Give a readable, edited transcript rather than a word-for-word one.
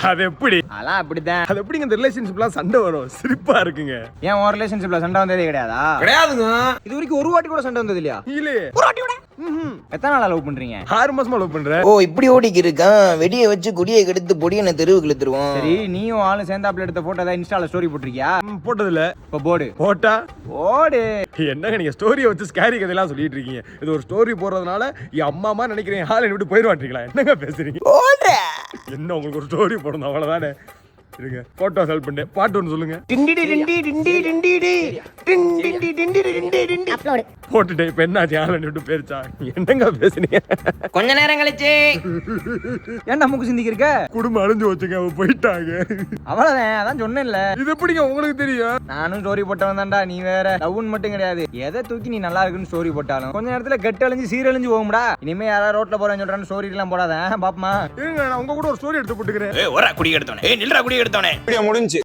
அது எப்படி? அதெல்லாம் அப்படிதான். அது எப்படிங்க இந்த ரிலேஷன்ஷிப்லாம் சண்டை வரும்? சிரிப்பா இருக்குங்க. ஏன் உன் ரிலேஷன்ஷிப்ல சண்டை வந்ததே கிடையாதா? கிடையாதுங்க. இது வரைக்கும் ஒரு வாட்டி கூட சண்டை வந்தது இல்லையா? இல்லையே. ஒரு வாட்டி கூட. எத்தனை நாளா லவ் பண்றீங்க? 6 மாசமா லவ் பண்றேன். ஓ இப்படி ஓடிக்கு இருக்கான். வெடியை வச்சு குடியை கெடுத்து பொடியை தெருவுக்கு இழுத்துருவோம். சரி, நீயும் ஆளும் சேர்ந்தாப்புல எடுத்த போட்டோ தான் இன்ஸ்டால ஸ்டோரி போட்டிருக்கியா? போட்டதில்ல. இப்ப போடு. போட்டா போடு. என்னங்க நீங்க ஸ்டோரியை வச்சு ஸ்கேரி கதையெல்லாம் சொல்லிட்டு இருக்கீங்க? இது ஒரு ஸ்டோரி போடுறதுனால என் அம்மா நினைக்கிறேன் ஆள் விட்டு போயிடுவான்றீங்களா? என்னங்க பேசுறீங்க? என்ன உங்களுக்கு ஒரு ஸ்டோரி போடணும் அவ்வளவுதானே? இருங்க போட்டோ ஹெல்ப் பண்ணு. பாட்டு ஒன்று சொல்லுங்க. போட்டுட்டேன். இப்ப என்னாச்சு? ஆள் விட்டு போயிருச்சா? என்னங்க பேசுறீங்க? கொஞ்ச நேரம் கழிச்சு ஏன்டா மூக்கு சிந்திக்க இருக்க? குடும்பம் அழிஞ்சு வச்சுங்க. அவ போயிட்டாங்க. அவ்வளவுதான். அதான் சொன்னேன்ல. இது எப்படிங்க உங்களுக்கு தெரியும்? நானும் ஸ்டோரி போட்டவன் தான்டா. நீ வேற லவ்னு மட்டும் கிடையாது. எதை தூக்கி நீ நல்லா இருக்குன்னு ஸ்டோரி போட்டாலும் கொஞ்ச நேரத்துல கெட்டு அழிஞ்சு சீரழிஞ்சு போகும்டா. இனிமே யாராவது ரோட்ல போறேன்னு சொல்றான்னு ஸ்டோரி எல்லாம் போடாத பாப்பமா. இருங்க நான் உங்க கூட ஒரு ஸ்டோரி எடுத்து போட்டுக்கிறேன். குடி எடுத்தோனே நில்றா குடி எடுத்தோனே முடிஞ்சு